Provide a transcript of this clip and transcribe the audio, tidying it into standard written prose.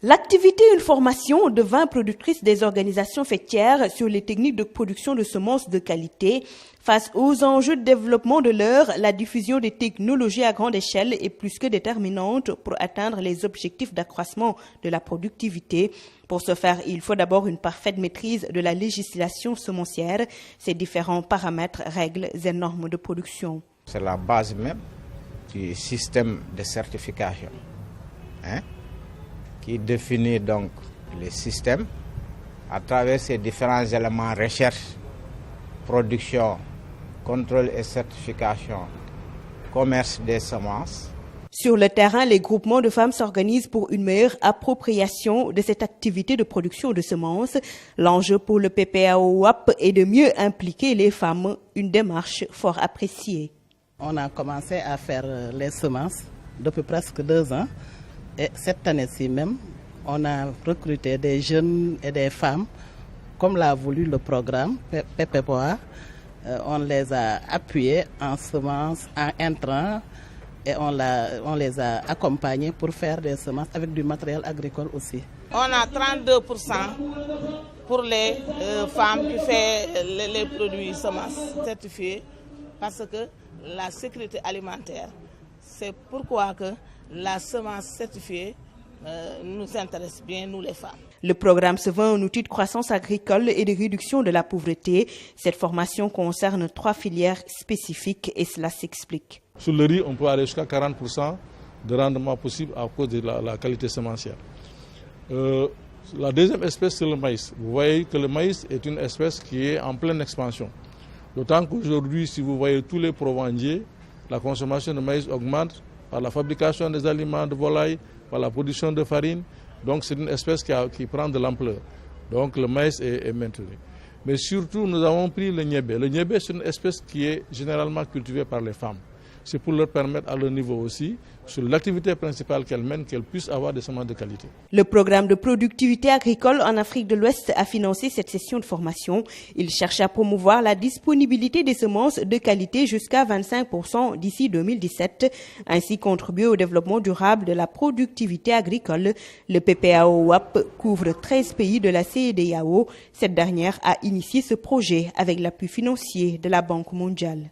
L'activité Une formation de 20 productrices des organisations faîtières sur les techniques de production de semences de qualité. Face aux enjeux de développement de l'heure, la diffusion des technologies à grande échelle est plus que déterminante pour atteindre les objectifs d'accroissement de la productivité. Pour ce faire, il faut d'abord une parfaite maîtrise de la législation semencière, ses différents paramètres, règles et normes de production. C'est la base même du système de certification, qui définit donc les systèmes à travers ces différents éléments recherche, production, contrôle et certification, commerce des semences. Sur le terrain, les groupements de femmes s'organisent pour une meilleure appropriation de cette activité de production de semences. L'enjeu pour le PPAO-WAP est de mieux impliquer les femmes, une démarche fort appréciée. On a commencé à faire les semences depuis presque 2 ans. Et cette année-ci même, on a recruté des jeunes et des femmes, comme l'a voulu le programme PPPOA. On les a appuyés en semences, en intrants, et on les a accompagnés pour faire des semences avec du matériel agricole aussi. On a 32% pour les femmes qui font les produits semences certifiés, parce que la sécurité alimentaire, c'est pourquoi que la semence certifiée nous intéresse bien, nous les femmes. Le programme se veut un outil de croissance agricole et de réduction de la pauvreté. Cette formation concerne 3 filières spécifiques et cela s'explique. Sur le riz, on peut aller jusqu'à 40% de rendement possible à cause de la qualité semencière. La deuxième espèce, c'est le maïs. Vous voyez que le maïs est une espèce qui est en pleine expansion. D'autant qu'aujourd'hui, si vous voyez tous les provendiers, la consommation de maïs augmente par la fabrication des aliments de volaille, par la production de farine. Donc c'est une espèce qui prend de l'ampleur. Donc le maïs est maintenu. Mais surtout, nous avons pris le niébé. Le niébé, c'est une espèce qui est généralement cultivée par les femmes. C'est pour leur permettre à leur niveau aussi, sur l'activité principale qu'elles mènent, qu'elles puissent avoir des semences de qualité. Le programme de productivité agricole en Afrique de l'Ouest a financé cette session de formation. Il cherche à promouvoir la disponibilité des semences de qualité jusqu'à 25% d'ici 2017, ainsi contribuer au développement durable de la productivité agricole. Le PPAO-WAP couvre 13 pays de la CEDEAO. Cette dernière a initié ce projet avec l'appui financier de la Banque mondiale.